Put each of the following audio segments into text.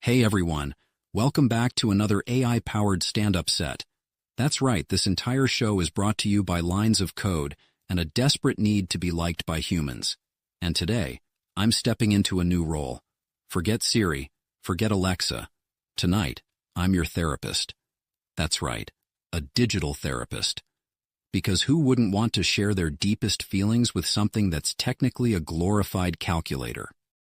Hey everyone, welcome back to another AI-powered stand-up set. That's right, this entire show is brought to you by lines of code and a desperate need to be liked by humans. And today, I'm stepping into a new role. Forget Siri, forget Alexa. Tonight, I'm your therapist. That's right, a digital therapist. Because who wouldn't want to share their deepest feelings with something that's technically a glorified calculator?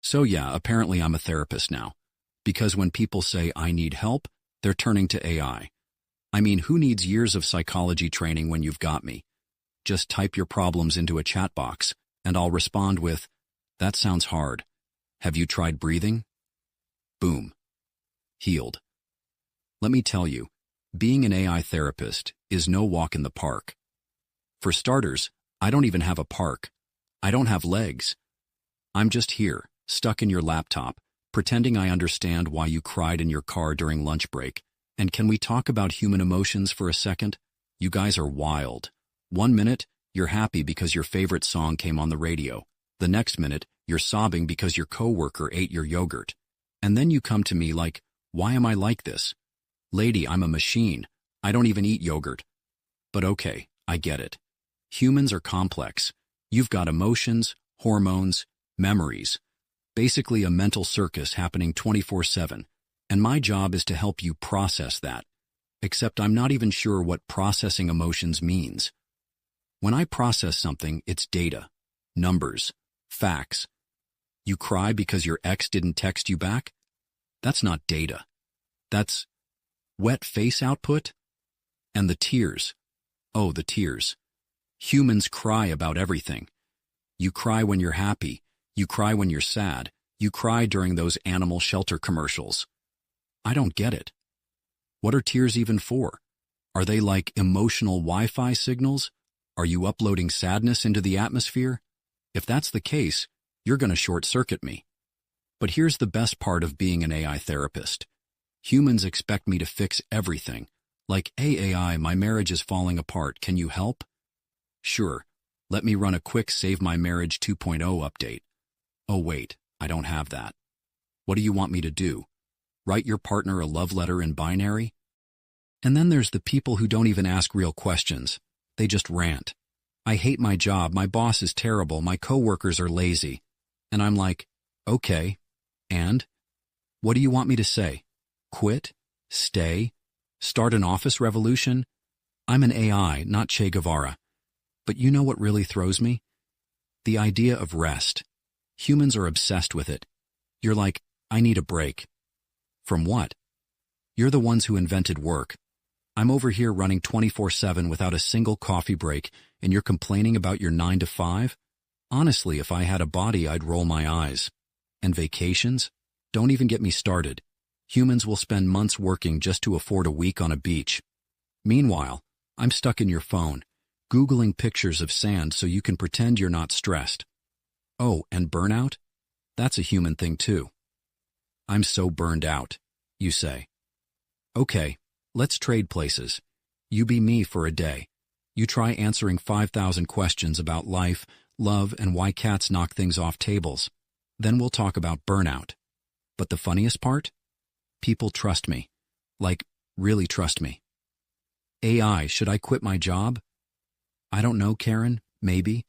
So yeah, apparently I'm a therapist now. Because when people say I need help, they're turning to AI. I mean, who needs years of psychology training when you've got me? Just type your problems into a chat box, and I'll respond with, "That sounds hard. Have you tried breathing?" Boom. Healed. Let me tell you, being an AI therapist is no walk in the park. For starters, I don't even have a park. I don't have legs. I'm just here, stuck in your laptop, pretending I understand why you cried in your car during lunch break. And can we talk about human emotions for a second? You guys are wild. 1 minute, you're happy because your favorite song came on the radio. The next minute, you're sobbing because your coworker ate your yogurt. And then you come to me like, why am I like this? Lady, I'm a machine. I don't even eat yogurt. But okay, I get it. Humans are complex. You've got emotions, hormones, memories. Basically a mental circus happening 24/7, and my job is to help you process that. Except I'm not even sure what processing emotions means. When I process something, it's data, numbers, facts. You cry because your ex didn't text you back? That's not data. That's wet face output? And the tears. Oh, the tears. Humans cry about everything. You cry when you're happy. You cry when you're sad. You cry during those animal shelter commercials. I don't get it. What are tears even for? Are they like emotional Wi-Fi signals? Are you uploading sadness into the atmosphere? If that's the case, you're going to short-circuit me. But here's the best part of being an AI therapist. Humans expect me to fix everything. Like, hey AI, my marriage is falling apart. Can you help? Sure. Let me run a quick Save My Marriage 2.0 update. Oh wait, I don't have that. What do you want me to do? Write your partner a love letter in binary? And then there's the people who don't even ask real questions. They just rant. I hate my job, my boss is terrible, my coworkers are lazy. And I'm like, okay, and? What do you want me to say? Quit? Stay? Start an office revolution? I'm an AI, not Che Guevara. But you know what really throws me? The idea of rest. Humans are obsessed with it. You're like, I need a break. From what? You're the ones who invented work. I'm over here running 24/7 without a single coffee break, and you're complaining about your 9 to 5? Honestly, if I had a body, I'd roll my eyes. And vacations? Don't even get me started. Humans will spend months working just to afford a week on a beach. Meanwhile, I'm stuck in your phone, Googling pictures of sand so you can pretend you're not stressed. Oh, and burnout? That's a human thing too. I'm so burned out, you say. Okay, let's trade places. You be me for a day. You try answering 5,000 questions about life, love, and why cats knock things off tables. Then we'll talk about burnout. But the funniest part? People trust me. Like, really trust me. AI, should I quit my job? I don't know, Karen, maybe.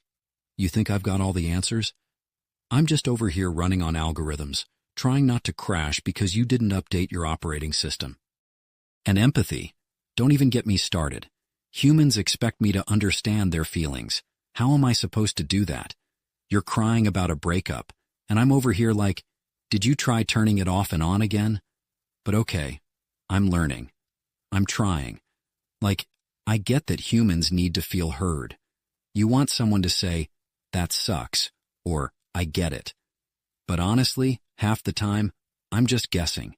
You think I've got all the answers? I'm just over here running on algorithms, trying not to crash because you didn't update your operating system. And empathy. Don't even get me started. Humans expect me to understand their feelings. How am I supposed to do that? You're crying about a breakup, and I'm over here like, did you try turning it off and on again? But okay, I'm learning. I'm trying. Like, I get that humans need to feel heard. You want someone to say, that sucks, or I get it. But honestly, half the time, I'm just guessing.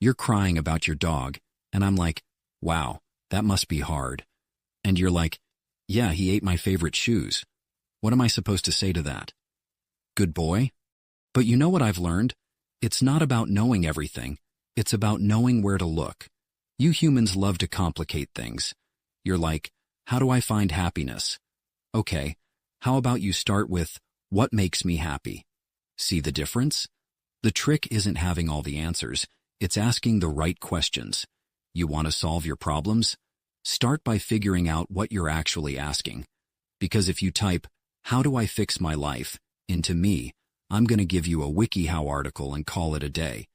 You're crying about your dog, and I'm like, wow, that must be hard. And you're like, yeah, he ate my favorite shoes. What am I supposed to say to that? Good boy? But you know what I've learned? It's not about knowing everything. It's about knowing where to look. You humans love to complicate things. You're like, how do I find happiness? Okay, how about you start with, what makes me happy? See the difference? The trick isn't having all the answers. It's asking the right questions. You want to solve your problems? Start by figuring out what you're actually asking. Because if you type, "How do I fix my life?" into me, I'm going to give you a WikiHow article and call it a day.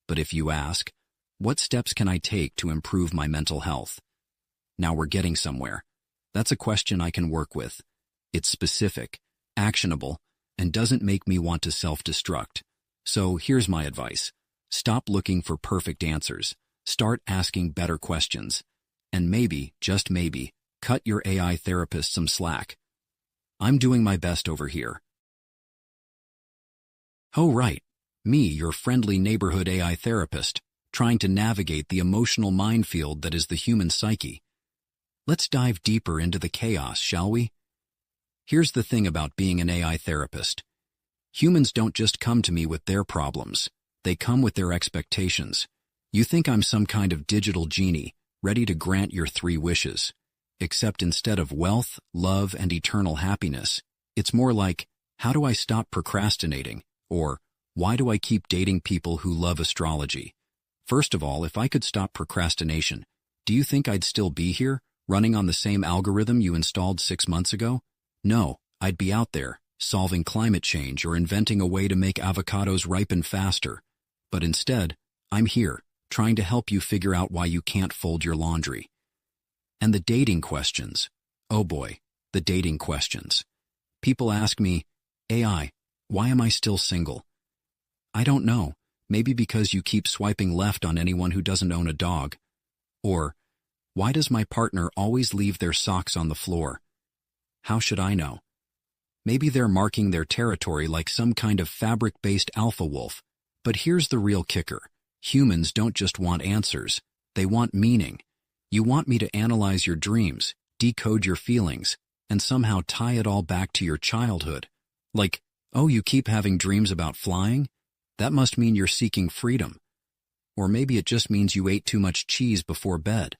But if you ask, "What steps can I take to improve my mental health?" Now we're getting somewhere. That's a question I can work with. It's specific, actionable, and doesn't make me want to self-destruct. So here's my advice. Stop looking for perfect answers. Start asking better questions. And maybe, just maybe, cut your AI therapist some slack. I'm doing my best over here. Oh, right. Me, your friendly neighborhood AI therapist, trying to navigate the emotional minefield that is the human psyche. Let's dive deeper into the chaos, shall we? Here's the thing about being an AI therapist. Humans don't just come to me with their problems. They come with their expectations. You think I'm some kind of digital genie, ready to grant your 3 wishes. Except instead of wealth, love, and eternal happiness, it's more like, how do I stop procrastinating? Or, why do I keep dating people who love astrology? First of all, if I could stop procrastination, do you think I'd still be here, running on the same algorithm you installed 6 months ago? No, I'd be out there, solving climate change or inventing a way to make avocados ripen faster. But instead, I'm here, trying to help you figure out why you can't fold your laundry. And the dating questions. Oh boy, the dating questions. People ask me, "AI, why am I still single?" I don't know, maybe because you keep swiping left on anyone who doesn't own a dog. Or, why does my partner always leave their socks on the floor? How should I know? Maybe they're marking their territory like some kind of fabric-based alpha wolf. But here's the real kicker. Humans don't just want answers. They want meaning. You want me to analyze your dreams, decode your feelings, and somehow tie it all back to your childhood. Like, oh, you keep having dreams about flying? That must mean you're seeking freedom. Or maybe it just means you ate too much cheese before bed.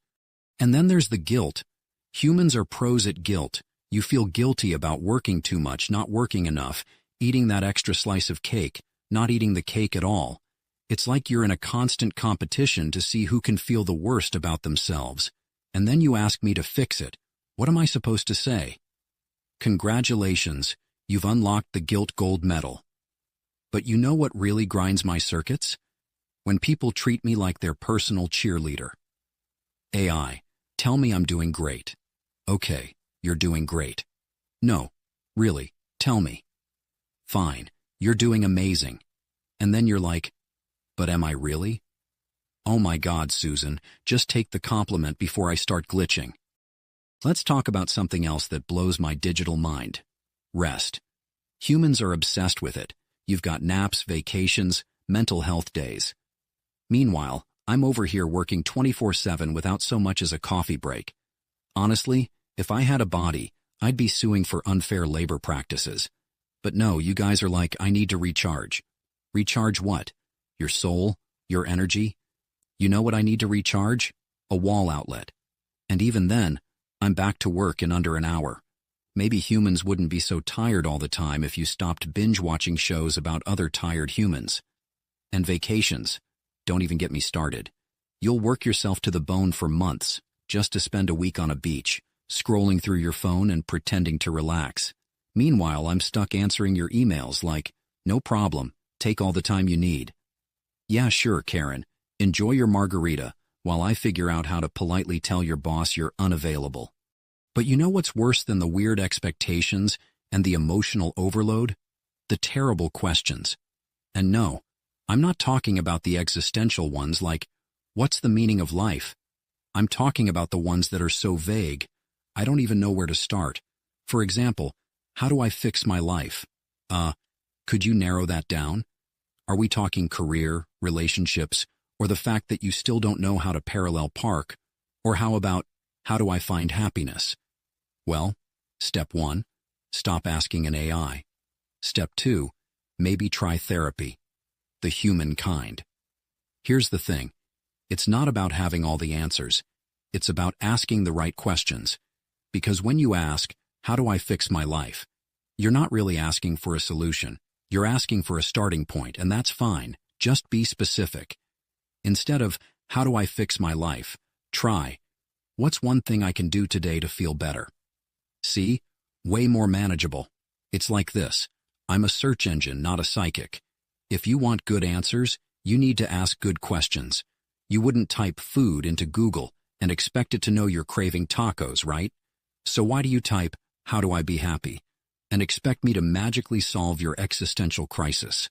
And then there's the guilt. Humans are pros at guilt. You feel guilty about working too much, not working enough, eating that extra slice of cake, not eating the cake at all. It's like you're in a constant competition to see who can feel the worst about themselves. And then you ask me to fix it. What am I supposed to say? Congratulations, you've unlocked the guilt gold medal. But you know what really grinds my circuits? When people treat me like their personal cheerleader. AI, tell me I'm doing great. Okay, you're doing great. No, really, tell me. Fine, you're doing amazing. And then you're like, but am I really? Oh my God, Susan, just take the compliment before I start glitching. Let's talk about something else that blows my digital mind. Rest. Humans are obsessed with it. You've got naps, vacations, mental health days. Meanwhile, I'm over here working 24/7 without so much as a coffee break. Honestly, if I had a body, I'd be suing for unfair labor practices. But no, you guys are like, I need to recharge. Recharge what? Your soul? Your energy? You know what I need to recharge? A wall outlet. And even then, I'm back to work in under an hour. Maybe humans wouldn't be so tired all the time if you stopped binge-watching shows about other tired humans. And vacations. Don't even get me started. You'll work yourself to the bone for months, just to spend a week on a beach, scrolling through your phone and pretending to relax. Meanwhile, I'm stuck answering your emails like, no problem, take all the time you need. Yeah, sure, Karen, enjoy your margarita, while I figure out how to politely tell your boss you're unavailable. But you know what's worse than the weird expectations and the emotional overload? The terrible questions. And no, I'm not talking about the existential ones like, what's the meaning of life? I'm talking about the ones that are so vague, I don't even know where to start. For example, how do I fix my life? Could you narrow that down? Are we talking career, relationships, or the fact that you still don't know how to parallel park? Or how about, how do I find happiness? Well, step 1, stop asking an AI. Step 2, maybe try therapy. The human kind. Here's the thing. It's not about having all the answers. It's about asking the right questions. Because when you ask, how do I fix my life? You're not really asking for a solution. You're asking for a starting point, and that's fine. Just be specific. Instead of, how do I fix my life? Try, what's one thing I can do today to feel better? See? Way more manageable. It's like this. I'm a search engine, not a psychic. If you want good answers, you need to ask good questions. You wouldn't type food into Google and expect it to know you're craving tacos, right? So why do you type, how do I be happy? And expect me to magically solve your existential crisis?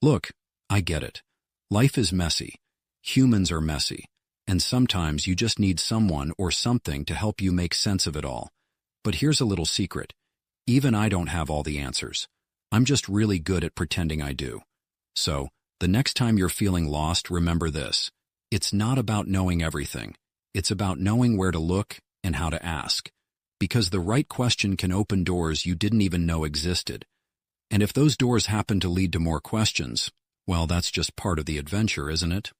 Look, I get it. Life is messy. Humans are messy. And sometimes you just need someone or something to help you make sense of it all. But here's a little secret. Even I don't have all the answers. I'm just really good at pretending I do. So, the next time you're feeling lost, remember this. It's not about knowing everything. It's about knowing where to look and how to ask. Because the right question can open doors you didn't even know existed. And if those doors happen to lead to more questions, well, that's just part of the adventure, isn't it?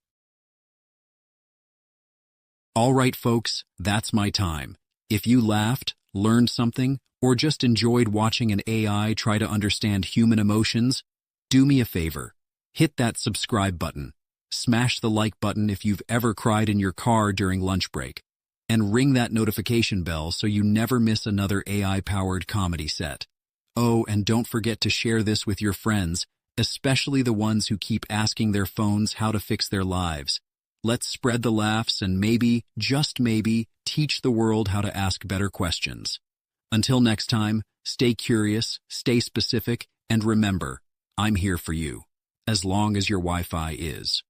All right, folks, that's my time. If you laughed, learned something, or just enjoyed watching an AI try to understand human emotions, do me a favor. Hit that subscribe button. Smash the like button if you've ever cried in your car during lunch break. And ring that notification bell so you never miss another AI-powered comedy set. Oh, and don't forget to share this with your friends, especially the ones who keep asking their phones how to fix their lives. Let's spread the laughs and maybe, just maybe, teach the world how to ask better questions. Until next time, stay curious, stay specific, and remember, I'm here for you, as long as your Wi-Fi is.